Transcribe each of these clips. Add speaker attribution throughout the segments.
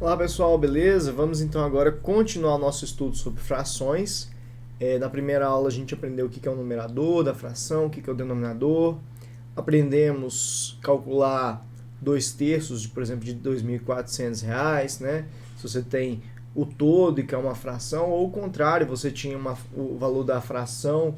Speaker 1: Olá pessoal, beleza? Vamos então agora continuar o nosso estudo sobre frações. Na primeira aula a gente aprendeu o que é o numerador da fração, o que é o denominador. Aprendemos calcular 2/3, por exemplo, de R$ 2.400, né? Se você tem o todo e quer uma fração, ou o contrário, você tinha o valor da fração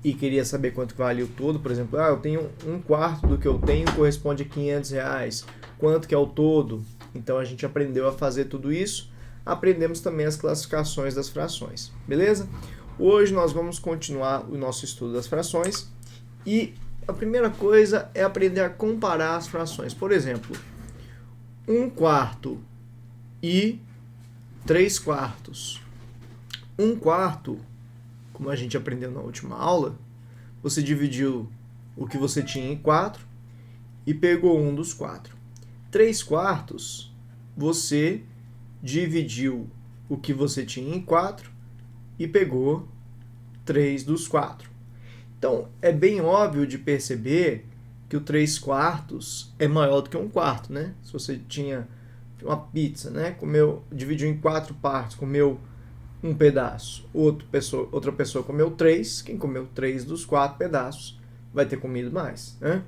Speaker 1: e queria saber quanto vale o todo, por exemplo, eu tenho 1/4 do que eu tenho corresponde a R$ 500, quanto que é o todo? Então a gente aprendeu a fazer tudo isso, aprendemos também as classificações das frações, beleza? Hoje nós vamos continuar o nosso estudo das frações e a primeira coisa é aprender a comparar as frações. Por exemplo, 1/4 e 3/4. 1/4, como a gente aprendeu na última aula, você dividiu o que você tinha em 4 e pegou um dos 4. 3/4, você dividiu o que você tinha em 4 e pegou 3 dos 4. Então, é bem óbvio de perceber que o 3/4 é maior do que 1/4, né? Se você tinha uma pizza, né? Dividiu em 4 partes, comeu um pedaço, outra pessoa comeu 3, quem comeu 3 dos 4 pedaços vai ter comido mais, né?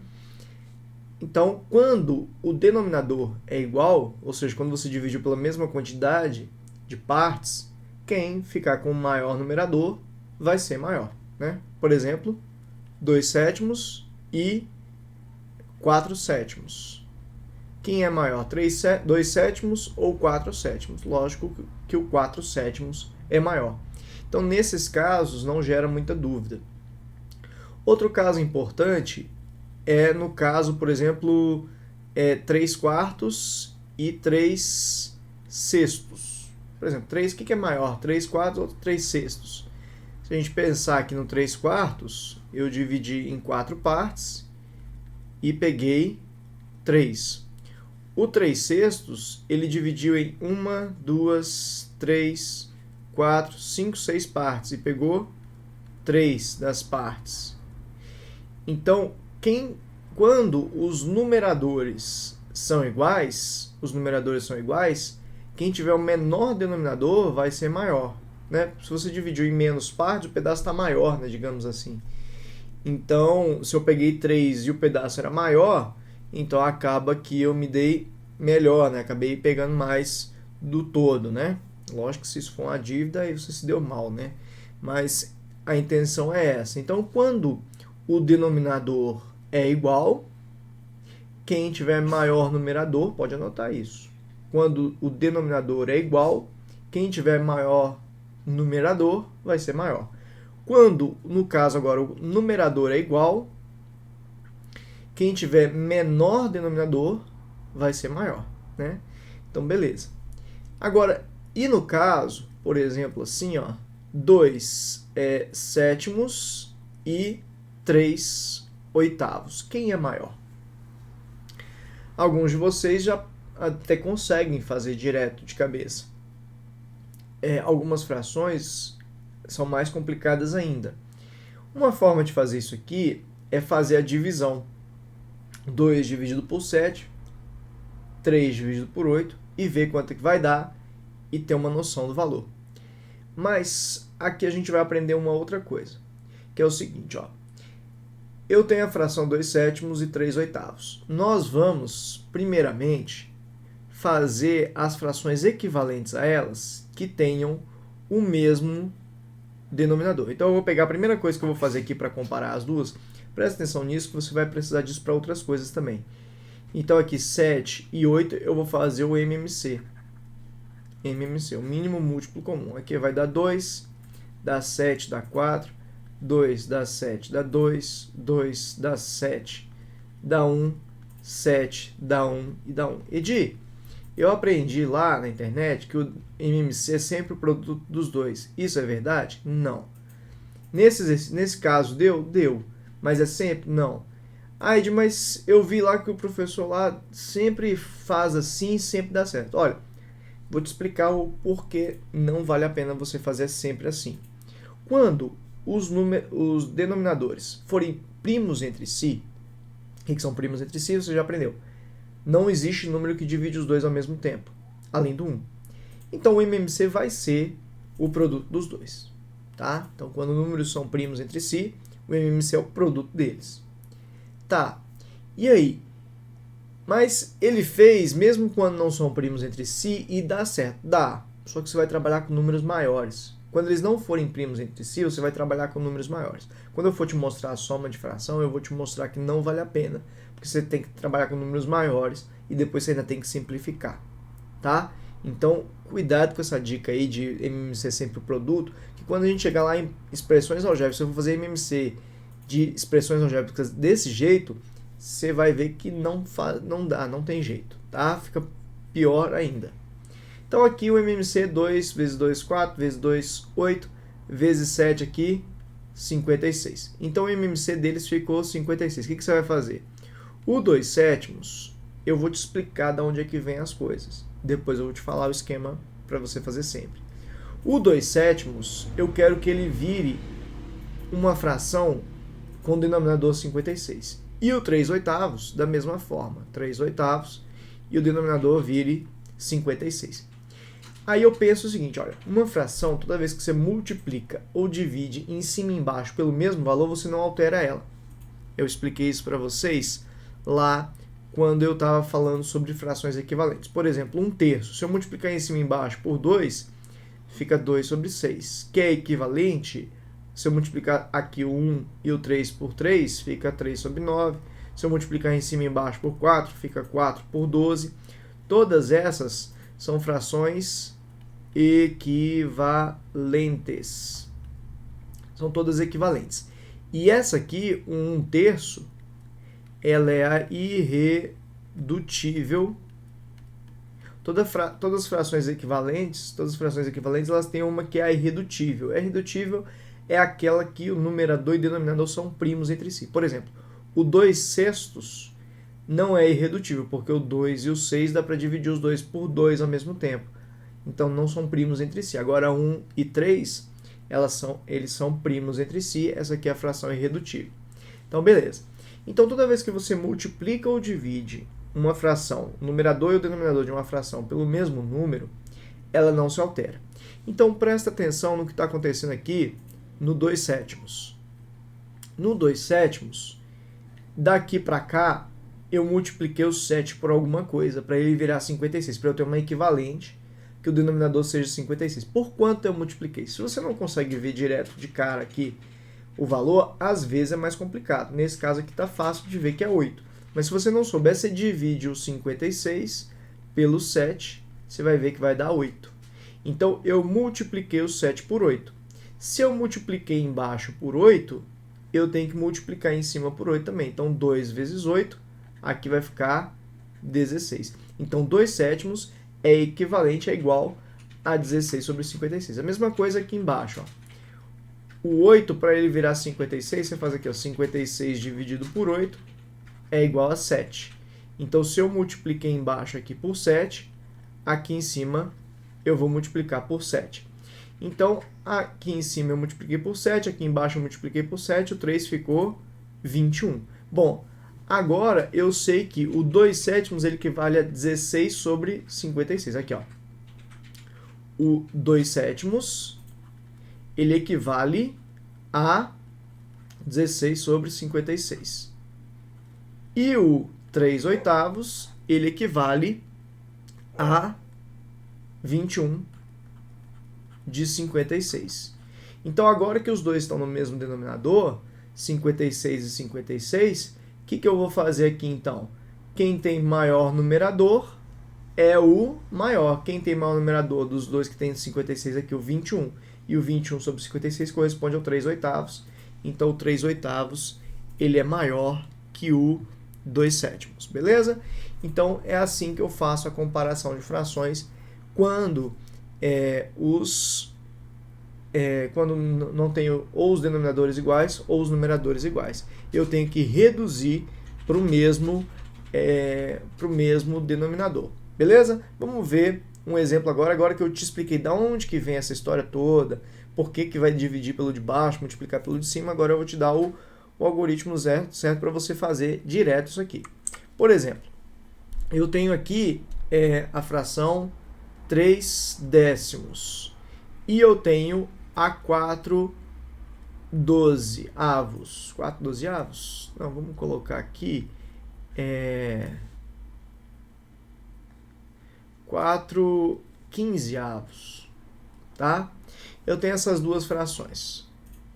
Speaker 1: Então, quando o denominador é igual, ou seja, quando você dividiu pela mesma quantidade de partes, quem ficar com o maior numerador vai ser maior, né? Por exemplo, 2/7 e 4/7. Quem é maior, 2/7 ou 4/7? Lógico que o 4/7 é maior. Então, nesses casos, não gera muita dúvida. Outro caso importante é no caso, por exemplo, 3/4 e 3/6. Por exemplo, o que é maior? 3/4 ou 3/6? Se a gente pensar aqui no 3/4, eu dividi em 4 partes e peguei 3. O 3/6, ele dividiu em 1, 2, 3, 4, 5, 6 partes e pegou 3 das partes. Então, quando os numeradores são iguais, quem tiver o menor denominador vai ser maior, né? Se você dividiu em menos partes, o pedaço está maior, né, digamos assim. Então, se eu peguei 3 e o pedaço era maior, então acaba que eu me dei melhor, né? Acabei pegando mais do todo, né? Lógico que se isso for uma dívida, aí você se deu mal, né? Mas a intenção é essa. Então, quando o denominador é igual, quem tiver maior numerador, pode anotar isso. Quando o denominador é igual, quem tiver maior numerador vai ser maior. Quando, no caso agora, o numerador é igual, quem tiver menor denominador vai ser maior, né? Então, beleza. Agora, e no caso, por exemplo, assim, 2/7 e 3/8. Quem é maior? Alguns de vocês já até conseguem fazer direto de cabeça. Algumas frações são mais complicadas ainda. Uma forma de fazer isso aqui é fazer a divisão. 2 dividido por 7, 3 dividido por 8 e ver quanto é que vai dar e ter uma noção do valor. Mas aqui a gente vai aprender uma outra coisa, que é o seguinte, eu tenho a fração 2/7 e 3/8. Nós vamos, primeiramente, fazer as frações equivalentes a elas que tenham o mesmo denominador. Então eu vou pegar a primeira coisa que eu vou fazer aqui para comparar as duas. Presta atenção nisso, que você vai precisar disso para outras coisas também. Então aqui 7 e 8 eu vou fazer o MMC. O mínimo múltiplo comum. Aqui vai dar 2, dá 7, dá 4, 2 dá 7, dá 2, 2 dá 7, dá 1, 7 dá 1 e dá 1. Edi, eu aprendi lá na internet que o MMC é sempre o produto dos dois. Isso é verdade? Não. Nesse caso deu? Deu. Mas é sempre? Não. Edi, mas eu vi lá que o professor lá sempre faz assim e sempre dá certo. Olha, vou te explicar o porquê não vale a pena você fazer sempre assim. Quando os denominadores forem primos entre si, o que são primos entre si? Você já aprendeu. Não existe número que divide os dois ao mesmo tempo. além do 1. Então o MMC vai ser o produto dos dois. Tá? Então quando números são primos entre si, o MMC é o produto deles. Tá, e aí? Mas ele fez mesmo quando não são primos entre si e dá certo? Dá, só que você vai trabalhar com números maiores. Quando eles não forem primos entre si, você vai trabalhar com números maiores. Quando eu for te mostrar a soma de fração, eu vou te mostrar que não vale a pena, porque você tem que trabalhar com números maiores e depois você ainda tem que simplificar, tá? Então, cuidado com essa dica aí de MMC sempre o produto, que quando a gente chegar lá em expressões algébricas, se eu for fazer MMC de expressões algébricas desse jeito, você vai ver que não dá, não tem jeito, tá? Fica pior ainda. Então aqui o MMC 2 vezes 2, 4, vezes 2, 8, vezes 7 aqui, 56. Então o MMC deles ficou 56. O que você vai fazer? O 2 sétimos, eu vou te explicar de onde é que vem as coisas. Depois eu vou te falar o esquema para você fazer sempre. O 2 sétimos, eu quero que ele vire uma fração com denominador 56. E o 3 oitavos, da mesma forma. 3 oitavos e o denominador vire 56. Aí eu penso o seguinte, olha, uma fração, toda vez que você multiplica ou divide em cima e embaixo pelo mesmo valor, você não altera ela. Eu expliquei isso para vocês lá quando eu estava falando sobre frações equivalentes. Por exemplo, 1/3. Se eu multiplicar em cima e embaixo por 2, fica 2 sobre 6. Que é equivalente, se eu multiplicar aqui o 1 e o 3 por 3, fica 3 sobre 9. Se eu multiplicar em cima e embaixo por 4, fica 4 por 12. Todas essas são frações equivalentes. São todas equivalentes. E essa aqui, 1/3, ela é a irredutível. Todas as frações equivalentes, elas têm uma que é a irredutível. A irredutível é aquela que o numerador e denominador são primos entre si. Por exemplo, o 2 sextos não é irredutível, porque o 2 e o 6 dá para dividir os dois por 2 ao mesmo tempo. Então não são primos entre si. Agora 1 e 3, eles são primos entre si. Essa aqui é a fração irredutível. Então beleza. Então toda vez que você multiplica ou divide uma fração, o numerador e o denominador de uma fração pelo mesmo número, ela não se altera. Então presta atenção no que está acontecendo aqui no 2 sétimos. No 2 sétimos, daqui para cá, eu multipliquei o 7 por alguma coisa, para ele virar 56, para eu ter uma equivalente, que o denominador seja 56. Por quanto eu multipliquei? Se você não consegue ver direto de cara aqui o valor, às vezes é mais complicado. Nesse caso aqui está fácil de ver que é 8. Mas se você não souber, você divide o 56 pelo 7, você vai ver que vai dar 8. Então, eu multipliquei o 7 por 8. Se eu multipliquei embaixo por 8, eu tenho que multiplicar em cima por 8 também. Então, 2 vezes 8, aqui vai ficar 16. Então, 2 sétimos é equivalente, é igual a 16 sobre 56. A mesma coisa aqui embaixo, ó. O 8, para ele virar 56, você faz aqui, ó, 56 dividido por 8 é igual a 7. Então, se eu multipliquei embaixo aqui por 7, aqui em cima eu vou multiplicar por 7. Então, aqui em cima eu multipliquei por 7, aqui embaixo eu multipliquei por 7, o 3 ficou 21. Bom, agora eu sei que o 2 sétimos ele equivale a 16 sobre 56. Aqui, ó. O 2 sétimos ele equivale a 16 sobre 56. E o 3 oitavos, ele equivale a 21 de 56. Então, agora que os dois estão no mesmo denominador, 56 e 56, o que eu vou fazer aqui, então? Quem tem maior numerador é o maior. Quem tem maior numerador dos dois que tem 56 aqui, o 21. E o 21 sobre 56 corresponde ao 3 oitavos. Então, o 3 oitavos, ele é maior que o 2 sétimos, beleza? Então, é assim que eu faço a comparação de frações quando quando não tenho ou os denominadores iguais ou os numeradores iguais. Eu tenho que reduzir para o mesmo denominador, beleza? Vamos ver um exemplo agora que eu te expliquei de onde que vem essa história toda, por que vai dividir pelo de baixo, multiplicar pelo de cima. Agora eu vou te dar o algoritmo certo para você fazer direto isso aqui. Por exemplo, eu tenho aqui a fração 3 décimos. E eu tenho a 4 dozeavos. 4 dozeavos? Não, vamos colocar aqui 4 quinzeavos, tá? Eu tenho essas duas frações,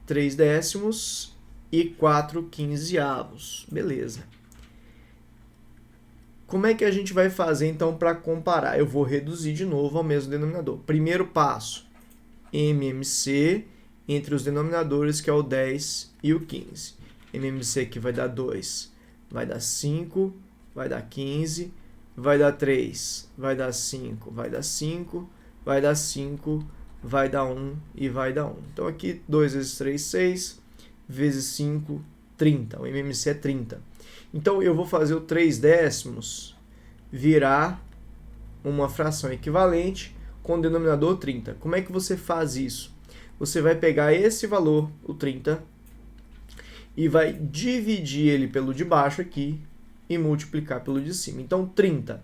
Speaker 1: 3 décimos e 4 quinzeavos, beleza. Como é que a gente vai fazer então para comparar? Eu vou reduzir de novo ao mesmo denominador. Primeiro passo, MMC entre os denominadores, que é o 10 e o 15. MMC aqui vai dar 2, vai dar 5, vai dar 15, vai dar 3, vai dar 5, vai dar 5, vai dar 5, vai dar 1 e vai dar 1. Então aqui 2 vezes 3, 6, vezes 5, 30. O MMC é 30. Então eu vou fazer o 3 décimos virar uma fração equivalente com o denominador 30. Como é que você faz isso? Você vai pegar esse valor, o 30, e vai dividir ele pelo de baixo aqui e multiplicar pelo de cima. Então 30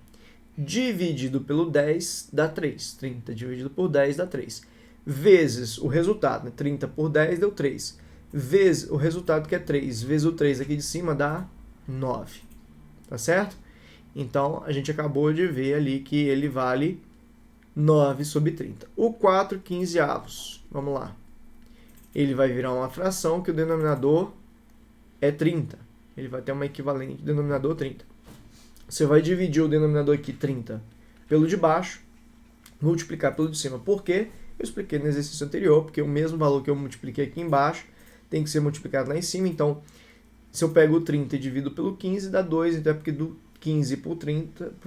Speaker 1: dividido pelo 10 dá 3. 30 dividido por 10 dá 3. Vezes o resultado, né? 30 por 10 deu 3. Vezes o resultado, que é 3, vezes o 3 aqui de cima dá 9. Tá certo? Então a gente acabou de ver ali que ele vale 9 sobre 30. O 4 quinzeavos, vamos lá. Ele vai virar uma fração que o denominador é 30. Ele vai ter uma equivalente denominador 30. Você vai dividir o denominador aqui, 30, pelo de baixo, multiplicar pelo de cima. Por quê? Eu expliquei no exercício anterior, porque o mesmo valor que eu multipliquei aqui embaixo tem que ser multiplicado lá em cima. Então, se eu pego o 30 e divido pelo 15, dá 2. Então, é porque do 15 para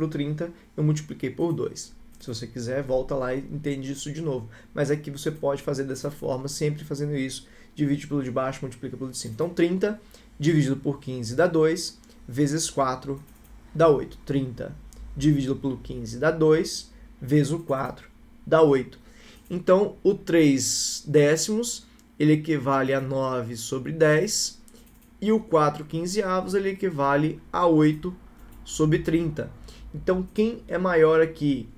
Speaker 1: o 30, eu multipliquei por 2. Se você quiser, volta lá e entende isso de novo. Mas aqui você pode fazer dessa forma, sempre fazendo isso. Divide pelo de baixo, multiplica pelo de cima. Então, 30 dividido por 15 dá 2, vezes 4 dá 8. 30 dividido pelo 15 dá 2, vezes o 4 dá 8. Então, o 3 décimos, ele equivale a 9 sobre 10, e o 4 quinzeavos, ele equivale a 8 sobre 30. Então, quem é maior aqui?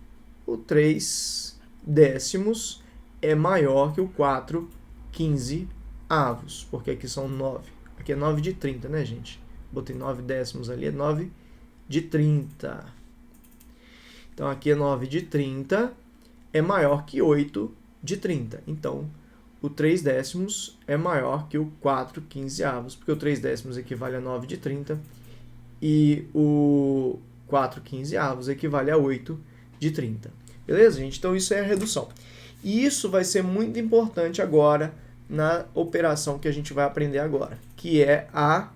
Speaker 1: O 3 décimos é maior que o 4 quinzeavos, porque aqui são 9. Aqui é 9 de 30, né, gente? Botei 9 décimos ali, é 9 de 30. Então, aqui é 9 de 30, é maior que 8 de 30. Então, o 3 décimos é maior que o 4 quinzeavos, porque o 3 décimos equivale a 9 de 30 e o 4 quinzeavos equivale a 8 de 30. Beleza, gente? Então, isso é a redução. E isso vai ser muito importante agora na operação que a gente vai aprender agora, que é a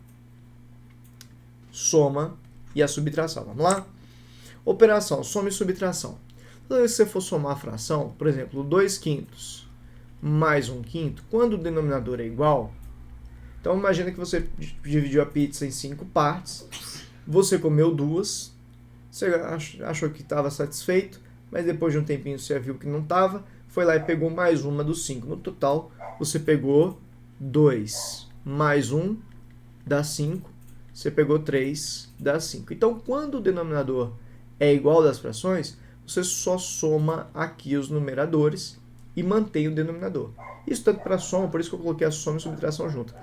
Speaker 1: soma e a subtração. Vamos lá? Operação, soma e subtração. Toda vez que você for somar a fração, por exemplo, 2 quintos mais 1 quinto, quando o denominador é igual, então imagina que você dividiu a pizza em 5 partes, você comeu 2, você achou que estava satisfeito, mas depois de um tempinho você viu que não estava, foi lá e pegou mais uma dos 5. No total, você pegou 2 mais 1 dá 5, você pegou 3 dá 5. Então, quando o denominador é igual das frações, você só soma aqui os numeradores e mantém o denominador. Isso tanto para soma, por isso que eu coloquei a soma e subtração junto.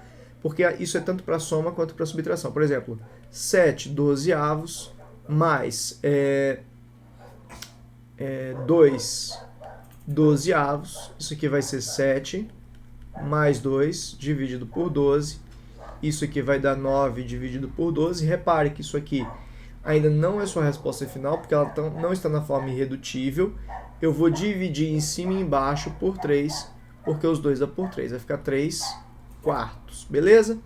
Speaker 1: Porque isso é tanto para soma quanto para subtração. Por exemplo, 7 dozeavos mais 2 dozeavos. Isso aqui vai ser 7 mais 2 dividido por 12. Isso aqui vai dar 9 dividido por 12. Repare que isso aqui ainda não é sua resposta final, porque ela não está na forma irredutível. Eu vou dividir em cima e embaixo por 3, porque os dois dá por 3. Vai ficar 3 quartos, beleza?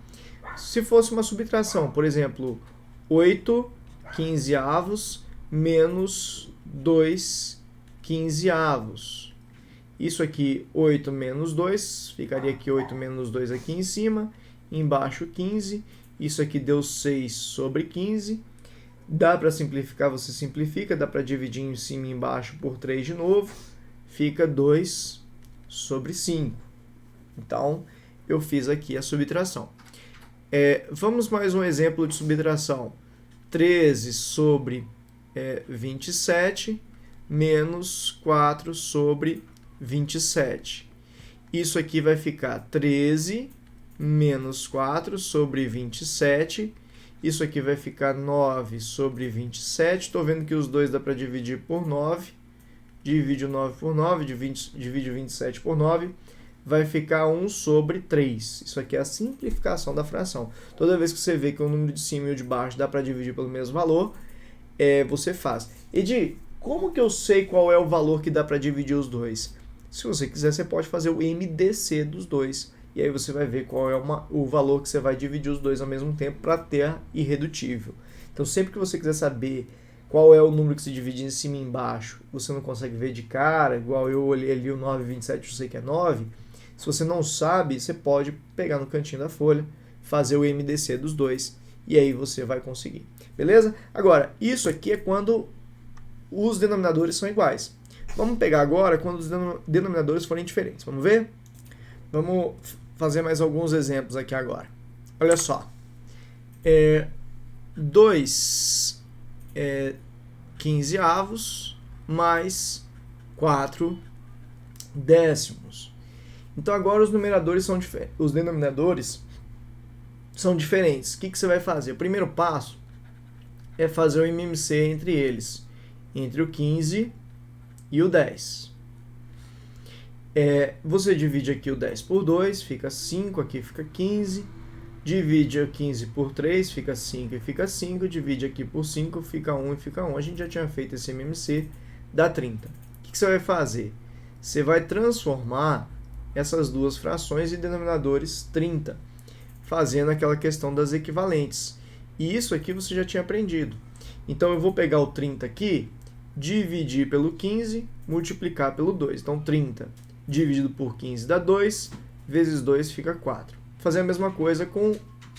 Speaker 1: Se fosse uma subtração, por exemplo, 8 quinzeavos menos 2 quinzeavos. Isso aqui, 8 menos 2, ficaria aqui 8 menos 2 aqui em cima, embaixo 15. Isso aqui deu 6 sobre 15. Dá para simplificar, você simplifica, dá para dividir em cima e embaixo por 3 de novo, fica 2 sobre 5. Então, eu fiz aqui a subtração. Vamos mais um exemplo de subtração. 13 sobre 27 menos 4 sobre 27. Isso aqui vai ficar 13 menos 4 sobre 27. Isso aqui vai ficar 9 sobre 27. Estou vendo que os dois dá para dividir por 9. Divide o 9 por 9, divide o 27 por 9. Vai ficar 1 sobre 3. Isso aqui é a simplificação da fração. Toda vez que você vê que o número de cima e o de baixo dá para dividir pelo mesmo valor, você faz. Edi, como que eu sei qual é o valor que dá para dividir os dois? Se você quiser, você pode fazer o MDC dos dois. E aí você vai ver qual é o valor que você vai dividir os dois ao mesmo tempo para ter irredutível. Então, sempre que você quiser saber qual é o número que se divide em cima e embaixo, você não consegue ver de cara, igual eu olhei ali o 9,27, eu sei que é 9. Se você não sabe, você pode pegar no cantinho da folha, fazer o MDC dos dois, e aí você vai conseguir. Beleza? Agora, isso aqui é quando os denominadores são iguais. Vamos pegar agora quando os denominadores forem diferentes. Vamos ver? Vamos fazer mais alguns exemplos aqui agora. Olha só. 2 quinzeavos mais 4 décimos. Então agora os denominadores são diferentes. O que você vai fazer? O primeiro passo é fazer o MMC entre eles, entre o 15 e o 10. Você divide aqui o 10 por 2, fica 5, aqui fica 15. Divide o 15 por 3, fica 5 e fica 5. Divide aqui por 5, fica 1 e fica 1. A gente já tinha feito esse MMC, dá 30. O que você vai fazer? Você vai transformar essas duas frações em denominadores 30, fazendo aquela questão das equivalentes. E isso aqui você já tinha aprendido. Então eu vou pegar o 30 aqui, dividir pelo 15, multiplicar pelo 2. Então 30 dividido por 15 dá 2, vezes 2 fica 4. Vou fazer a mesma coisa com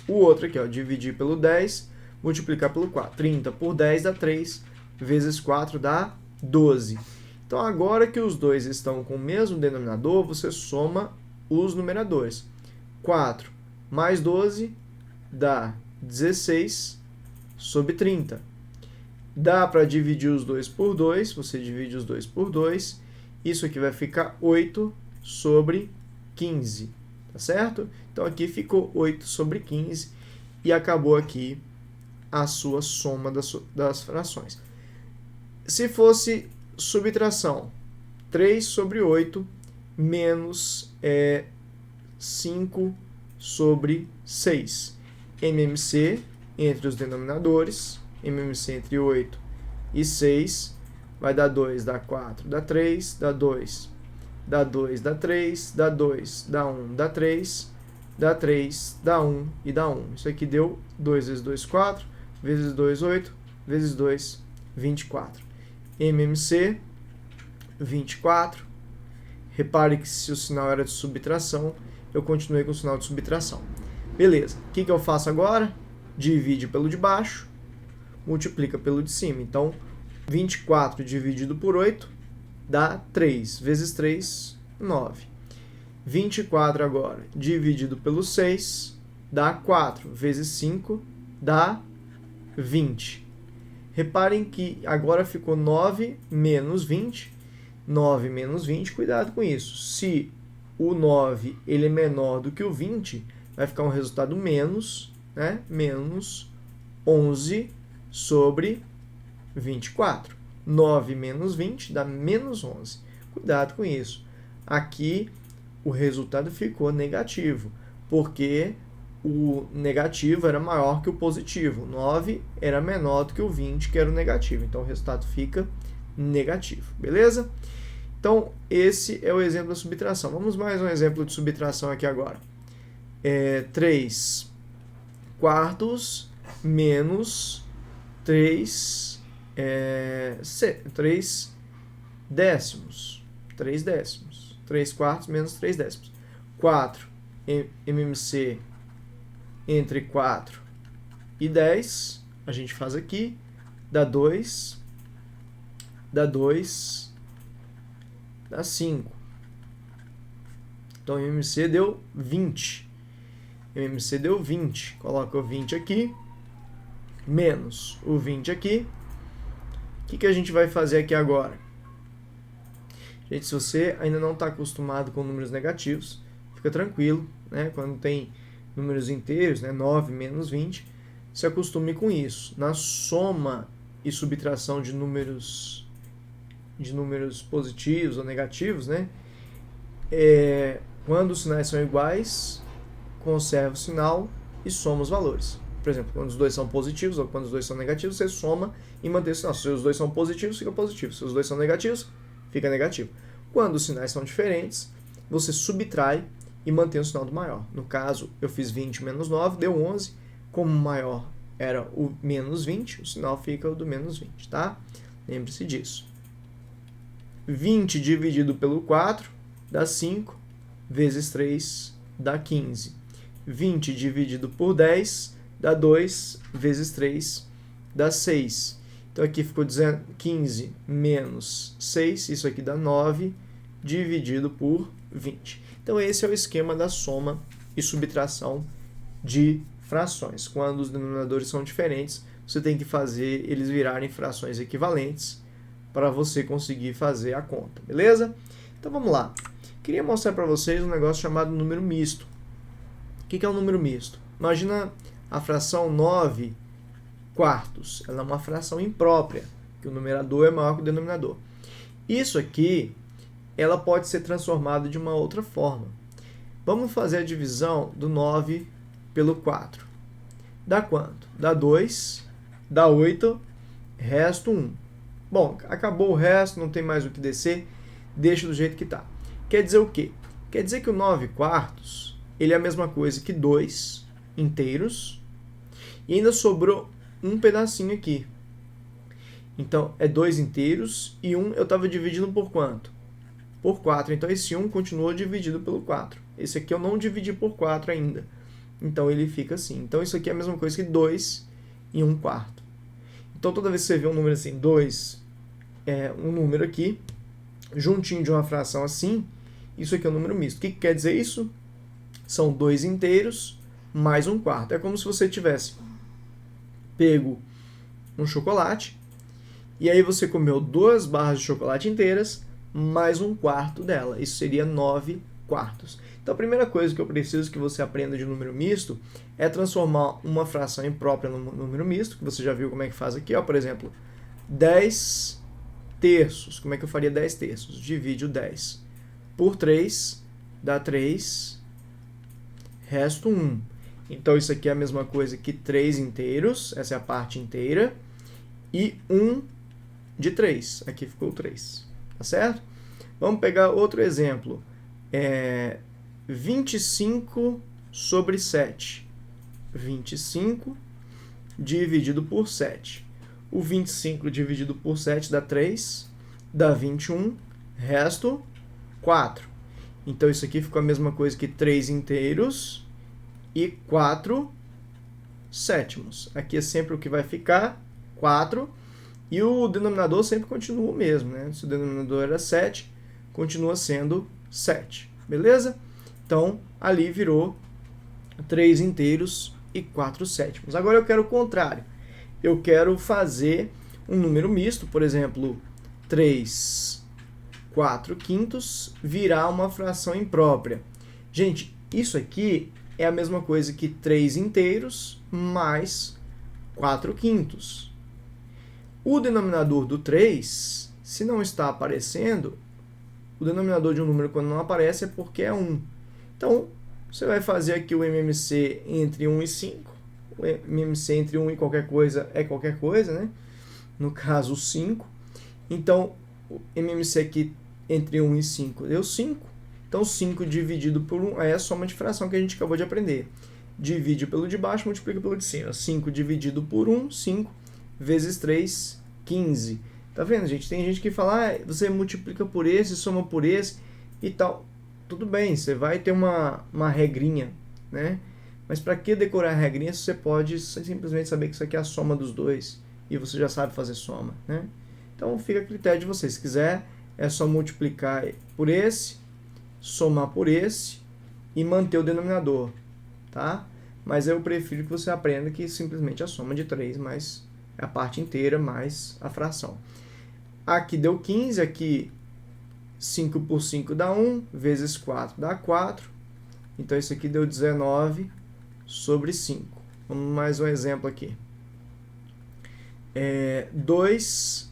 Speaker 1: o outro aqui, ó, dividir pelo 10, multiplicar pelo 4. 30 por 10 dá 3, vezes 4 dá 12. Então agora que os dois estão com o mesmo denominador, você soma os numeradores. 4 mais 12 dá 16 sobre 30. Dá para dividir os dois por 2, você divide os dois por 2, isso aqui vai ficar 8 sobre 15, tá certo? Então aqui ficou 8 sobre 15 e acabou aqui a sua soma das frações. Se fosse subtração, 3 sobre 8 menos 5 sobre 6. MMC entre os denominadores, MMC entre 8 e 6, vai dar 2, dá 4, dá 3, dá 2, dá 2, dá 3, dá 2, dá 1, dá 3, dá 3, dá 1 e dá 1. Isso aqui deu 2 vezes 2, 4, vezes 2, 8, vezes 2, 24. MMC, 24. Repare que se o sinal era de subtração, eu continuei com o sinal de subtração. Beleza, o que eu faço agora? Divide pelo de baixo, multiplica pelo de cima. Então, 24 dividido por 8 dá 3. Vezes 3, 9. 24 agora dividido pelo 6 dá 4. Vezes 5 dá 20. Reparem que agora ficou 9 menos 20. 9 menos 20, cuidado com isso. Se o 9 ele é menor do que o 20, vai ficar um resultado menos, né? Menos 11 sobre 24. 9 menos 20 dá menos 11. Cuidado com isso. Aqui o resultado ficou negativo, porque o negativo era maior que o positivo. 9 era menor do que o 20, que era o negativo. Então o resultado fica negativo. Beleza? Então esse é o exemplo da subtração. Vamos mais um exemplo de subtração aqui agora. 3 quartos menos 3 décimos. 3 décimos. 3 quartos menos 3 décimos. 4 MMC entre 4 e 10. A gente faz aqui. Dá 2. Dá 2. Dá 5. Então, MMC deu 20. MMC deu 20. Coloca o 20 aqui. Menos o 20 aqui. O que a gente vai fazer aqui agora? Gente, se você ainda não está acostumado com números negativos, fica tranquilo, né? Quando tem números inteiros, né? 9 menos 20, se acostume com isso. Na soma e subtração de números positivos ou negativos, né? Quando os sinais são iguais, conserva o sinal e soma os valores. Por exemplo, quando os dois são positivos ou quando os dois são negativos, você soma e mantém o sinal. Se os dois são positivos, fica positivo. Se os dois são negativos, fica negativo. Quando os sinais são diferentes, você subtrai e mantém o sinal do maior. No caso, eu fiz 20 menos 9, deu 11. Como o maior era o menos 20, o sinal fica o do menos 20, tá? Lembre-se disso. 20 dividido pelo 4 dá 5, vezes 3 dá 15. 20 dividido por 10 dá 2, vezes 3 dá 6. Então aqui ficou 15 menos 6, isso aqui dá 9, dividido por 20. Então esse é o esquema da soma e subtração de frações. Quando os denominadores são diferentes, você tem que fazer eles virarem frações equivalentes para você conseguir fazer a conta, beleza? Então vamos lá. Queria mostrar para vocês um negócio chamado número misto. O que é um número misto? Imagina a fração 9 quartos. Ela é uma fração imprópria, que o numerador é maior que o denominador. Isso aqui, ela pode ser transformada de uma outra forma. Vamos fazer a divisão do 9 pelo 4. Dá quanto? Dá 2, dá 8, resto 1. Bom, acabou o resto, não tem mais o que descer, deixa do jeito que está. Quer dizer o quê? Quer dizer que o 9 quartos, ele é a mesma coisa que 2 inteiros, e ainda sobrou um pedacinho aqui. Então, é 2 inteiros, e 1 eu estava dividindo por quanto? Por 4. Então, esse 1 continuou dividido pelo 4. Esse aqui eu não dividi por 4 ainda. Então, ele fica assim. Então, isso aqui é a mesma coisa que 2 e 1 quarto. Então, toda vez que você vê um número assim, 2 é um número aqui, juntinho de uma fração assim, isso aqui é um número misto. O que quer dizer isso? São 2 inteiros mais 1 quarto. É como se você tivesse pego um chocolate, e aí você comeu 2 barras de chocolate inteiras, mais 1 quarto dela. Isso seria 9 quartos. Então, a primeira coisa que eu preciso que você aprenda de número misto é transformar uma fração imprópria num número misto, que você já viu como é que faz aqui, ó. Por exemplo, 10 terços. Como é que eu faria 10 terços? Divide o 10 por 3, dá 3, resto 1. Então, isso aqui é a mesma coisa que 3 inteiros, essa é a parte inteira, e 1 de 3. Aqui ficou 3, tá certo? Vamos pegar outro exemplo. 25 sobre 7. 25 dividido por 7. O 25 dividido por 7 dá 3, dá 21, resto 4. Então, isso aqui ficou a mesma coisa que 3 inteiros e 4 sétimos. Aqui é sempre o que vai ficar, 4, e o denominador sempre continua o mesmo, né? Se o denominador era 7, continua sendo 7, beleza? Então, ali virou 3 inteiros e 4 sétimos. Agora eu quero o contrário. Eu quero fazer um número misto, por exemplo, 3 4 quintos virar uma fração imprópria. Gente, isso aqui é a mesma coisa que 3 inteiros mais 4 quintos. O denominador do 3, se não está aparecendo, o denominador de um número quando não aparece é porque é 1. Então, você vai fazer aqui o MMC entre 1 e 5. O MMC entre 1 e qualquer coisa é qualquer coisa, né? No caso, 5. Então, o MMC aqui entre 1 e 5 deu 5. Então, 5 dividido por 1 é a soma de fração que a gente acabou de aprender. Divide pelo de baixo, multiplica pelo de cima. 5 dividido por 1, 5, vezes 3, 15. Tá vendo, gente? Tem gente que fala, você multiplica por esse, soma por esse e tal. Tudo bem, você vai ter uma regrinha, né? Mas para que decorar a regrinha se você pode simplesmente saber que isso aqui é a soma dos dois e você já sabe fazer soma, né? Então, fica a critério de você. Se quiser, é só multiplicar por esse, somar por esse e manter o denominador, tá? Mas eu prefiro que você aprenda que simplesmente a soma de 3 mais a parte inteira mais a fração. Aqui deu 15, aqui 5 por 5 dá 1, vezes 4 dá 4. Então, isso aqui deu 19 sobre 5. Vamos mais um exemplo aqui. 2,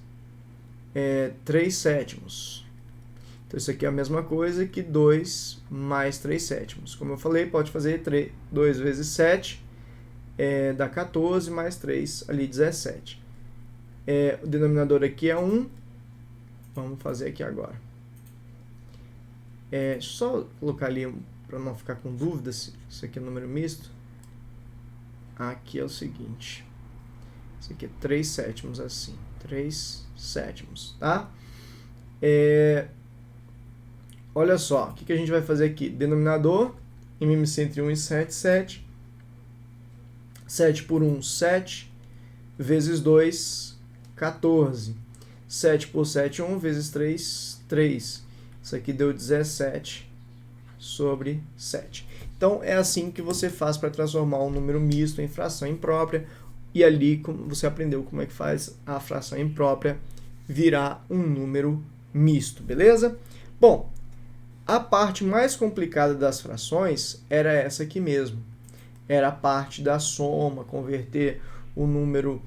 Speaker 1: 3 sétimos. Então, isso aqui é a mesma coisa que 2 mais 3 sétimos. Como eu falei, pode fazer 2 vezes 7, dá 14, mais 3, ali 17. O denominador aqui é 1. Vamos fazer aqui agora. Deixa eu só colocar ali, para não ficar com dúvida, se isso aqui é número misto. Aqui é o seguinte. Isso aqui é 3 sétimos assim. 3 sétimos, tá? Olha só, o que a gente vai fazer aqui? Denominador, mim-se entre 1 e 7, 7. 7 por 1, 7. Vezes 2, 14. 7 por 7, 1. Vezes 3, 3. Isso aqui deu 17 sobre 7. Então, é assim que você faz para transformar um número misto em fração imprópria. E ali você aprendeu como é que faz a fração imprópria virar um número misto, beleza? Bom, a parte mais complicada das frações era essa aqui mesmo. Era a parte da soma, converter o número,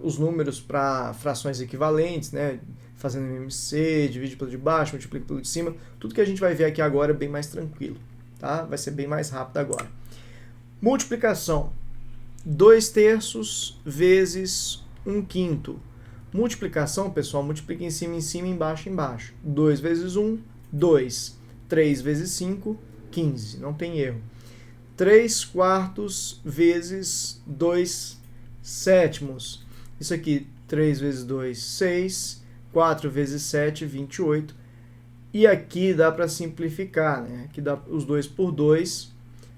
Speaker 1: os números para frações equivalentes, né? Fazendo MMC, divide pelo de baixo, multiplica pelo de cima. Tudo que a gente vai ver aqui agora é bem mais tranquilo, tá? Vai ser bem mais rápido agora. Multiplicação. 2/3 vezes 1/5. Multiplicação, pessoal, multiplica em cima, embaixo, embaixo. 2 vezes 1, 2. 3 vezes 5, 15. Não tem erro. 3/4 vezes 2 sétimos. Isso aqui, 3 vezes 2, 6. 4 vezes 7, 28. E aqui dá para simplificar, né? Aqui dá os 2 por 2.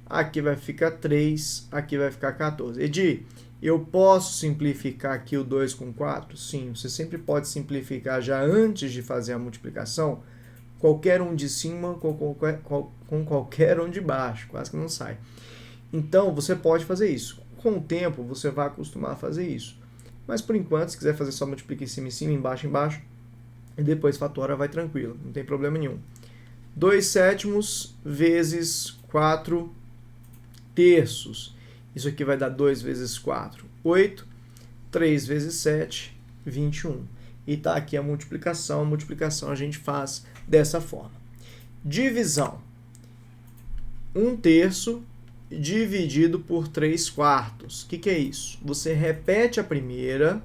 Speaker 1: Aqui vai ficar 3, aqui vai ficar 14. Edi, eu posso simplificar aqui o 2 com 4? Sim, você sempre pode simplificar já antes de fazer a multiplicação, qualquer um de cima com qualquer um de baixo, quase que não sai. Então, você pode fazer isso. Com o tempo, você vai acostumar a fazer isso. Mas, por enquanto, se quiser fazer só multiplica em cima, embaixo, e depois fatora, vai tranquilo, não tem problema nenhum. 2 sétimos vezes 4 terços. Isso aqui vai dar 2 vezes 4, 8. 3 vezes 7, 21. E está aqui a multiplicação. A multiplicação a gente faz dessa forma. Divisão. 1/3 dividido por 3/4. O que é isso? Você repete a primeira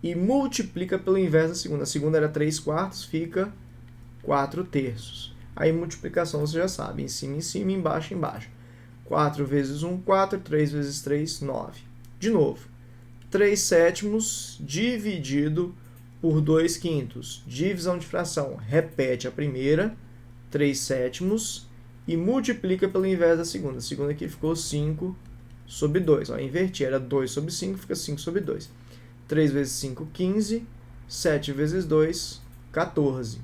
Speaker 1: e multiplica pelo inverso da segunda. A segunda era 3/4, fica 4/3. Aí multiplicação você já sabe, em cima, embaixo, embaixo. 4 vezes 1, 4, 3 vezes 3, 9. De novo, 3 sétimos dividido por 2/5. Divisão de fração, repete a primeira, 3 sétimos, e multiplica pelo inverso da segunda. A segunda aqui ficou 5 sobre 2. Ó, inverti, era 2 sobre 5, fica 5 sobre 2. 3 vezes 5, 15. 7 vezes 2, 14.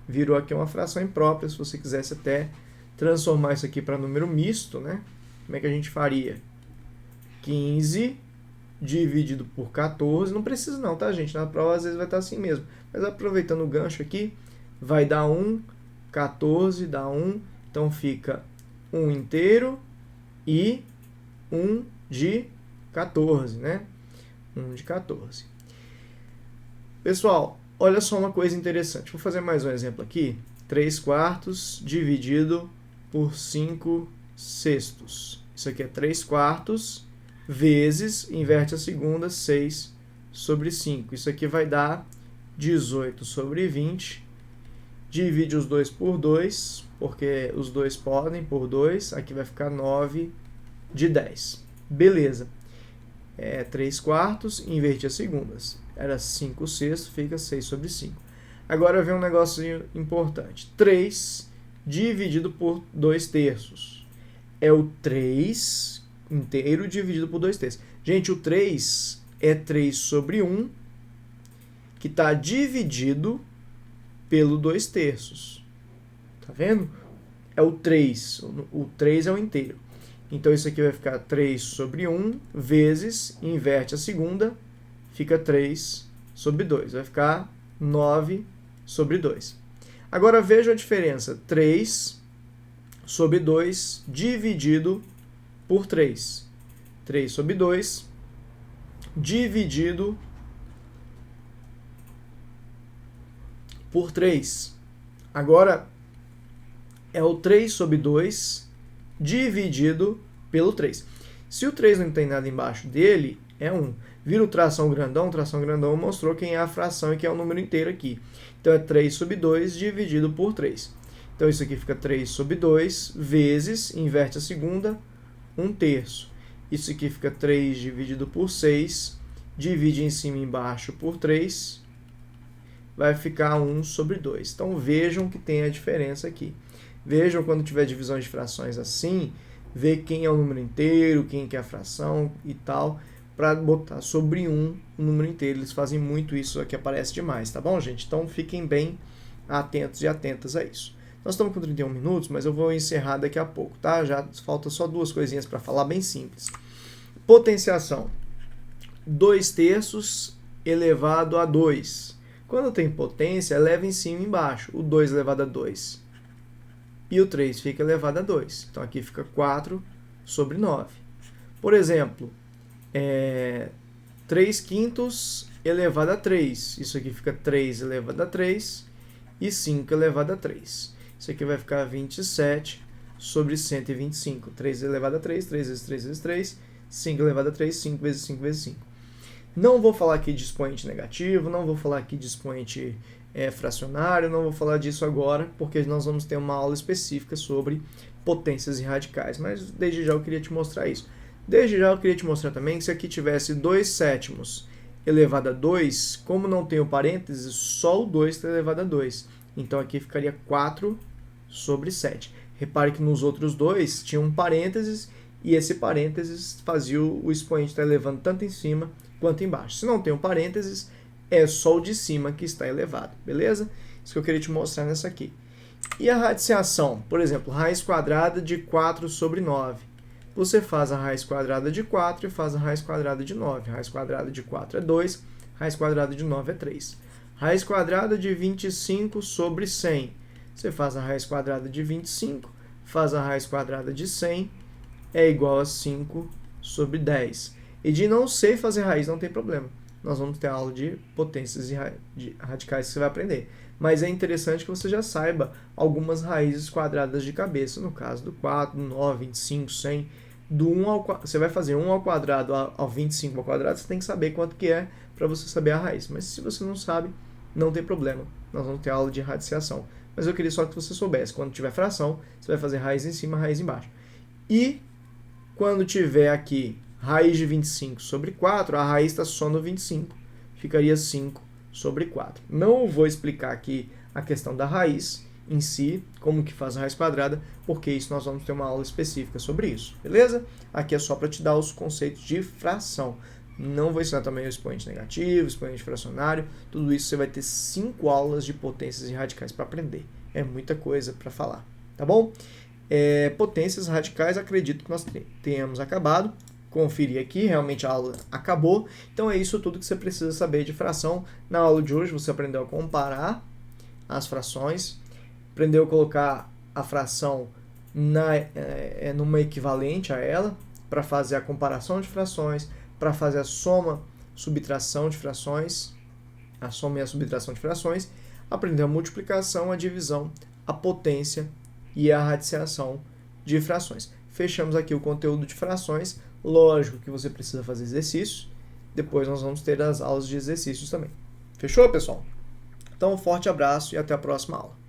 Speaker 1: Virou aqui uma fração imprópria, se você quisesse até transformar isso aqui para número misto, né? Como é que a gente faria? 15 dividido por 14. Não precisa não, tá, gente? Na prova às vezes vai estar assim mesmo. Mas aproveitando o gancho aqui, vai dar 1, 14 dá 1. Então fica 1 inteiro e 1 de 14, né? 1 de 14. Pessoal, olha só uma coisa interessante. Vou fazer mais um exemplo aqui. 3/4 dividido por 5/6. Isso aqui é 3/4 vezes, inverte a segunda, 6 sobre 5. Isso aqui vai dar 18 sobre 20. Divide os 2 por 2, porque os 2 podem por 2. Aqui vai ficar 9 de 10. Beleza. 3/4, inverte as segundas. Era 5/6, fica 6 sobre 5. Agora vem um negócio importante. 3 dividido por 2/3. É o 3 inteiro dividido por 2/3. Gente, o 3 é 3 sobre 1, que está dividido pelo 2/3. Tá vendo? É o 3. O 3 é o inteiro. Então, isso aqui vai ficar 3 sobre 1 vezes, inverte a segunda, fica 3 sobre 2. Vai ficar 9 sobre 2. Agora veja a diferença. 3 sobre 2 dividido por 3. 3 sobre 2 dividido por 3. Agora é o 3 sobre 2 dividido pelo 3. Se o 3 não tem nada embaixo dele, é 1. Vira o tração grandão mostrou quem é a fração e que é o número inteiro aqui. Então é 3 sobre 2 dividido por 3. Então isso aqui fica 3 sobre 2 vezes, inverte a segunda, 1/3. Isso aqui fica 3 dividido por 6, divide em cima e embaixo por 3, vai ficar 1 sobre 2. Então vejam que tem a diferença aqui. Vejam quando tiver divisões de frações assim, ver quem é o número inteiro, quem que é a fração e tal, para botar sobre 1 o número inteiro. Eles fazem muito isso, aqui aparece demais, tá bom, gente? Então fiquem bem atentos e atentas a isso. Nós estamos com 31 minutos, mas eu vou encerrar daqui a pouco, tá? Já falta só 2 coisinhas para falar, bem simples. Potenciação. 2/3 elevado a 2. Quando tem potência, eleva em cima e embaixo. O 2 elevado a 2. E o 3 fica elevado a 2. Então aqui fica 4 sobre 9. Por exemplo, 3/5 elevado a 3. Isso aqui fica 3 elevado a 3 e 5 elevado a 3. Isso aqui vai ficar 27 sobre 125. 3 elevado a 3, 3 vezes 3 vezes 3, 5 elevado a 3, 5 vezes 5 vezes 5. Não vou falar aqui de expoente negativo, não vou falar aqui de expoente fracionário, não vou falar disso agora, porque nós vamos ter uma aula específica sobre potências e radicais, mas desde já eu queria te mostrar isso. Desde já eu queria te mostrar também que se aqui tivesse 2/7 elevado a 2, como não tem o parênteses, só o 2 está elevado a 2. Então aqui ficaria 4 sobre 7. Repare que nos outros dois tinha um parênteses e esse parênteses fazia o expoente estar elevando tanto em cima quanto embaixo. Se não tem um parênteses, é só o de cima que está elevado, beleza? Isso que eu queria te mostrar nessa aqui. E a radiciação? Por exemplo, raiz quadrada de 4 sobre 9. Você faz a raiz quadrada de 4 e faz a raiz quadrada de 9. Raiz quadrada de 4 é 2, raiz quadrada de 9 é 3. Raiz quadrada de 25 sobre 100. Você faz a raiz quadrada de 25, faz a raiz quadrada de 100, é igual a 5 sobre 10. E de não sei fazer raiz, não tem problema. Nós vamos ter aula de potências e radicais que você vai aprender. Mas é interessante que você já saiba algumas raízes quadradas de cabeça. No caso do 4, do 9, 25, 100. Do 1 ao, você vai fazer 1 ao quadrado ao 25 ao quadrado, você tem que saber quanto que é para você saber a raiz. Mas se você não sabe, não tem problema. Nós vamos ter aula de radiciação. Mas eu queria só que você soubesse. Quando tiver fração, você vai fazer raiz em cima, raiz embaixo. E quando tiver aqui raiz de 25 sobre 4, a raiz está só no 25. Ficaria 5 sobre 4. Não vou explicar aqui a questão da raiz em si, como que faz a raiz quadrada, porque isso nós vamos ter uma aula específica sobre isso, beleza? Aqui é só para te dar os conceitos de fração. Não vou ensinar também o expoente negativo, expoente fracionário, tudo isso você vai ter 5 aulas de potências e radicais para aprender. É muita coisa para falar, tá bom? Potências radicais, acredito que nós tenhamos acabado. Conferir aqui, realmente a aula acabou. Então é isso tudo que você precisa saber de fração. Na aula de hoje você aprendeu a comparar as frações, aprendeu a colocar a fração numa equivalente a ela, para fazer a comparação de frações, para fazer a soma, subtração de frações, a soma e a subtração de frações, aprendeu a multiplicação, a divisão, a potência e a radiciação de frações. Fechamos aqui o conteúdo de frações. Lógico que você precisa fazer exercícios. Depois nós vamos ter as aulas de exercícios também. Fechou, pessoal? Então, um forte abraço e até a próxima aula.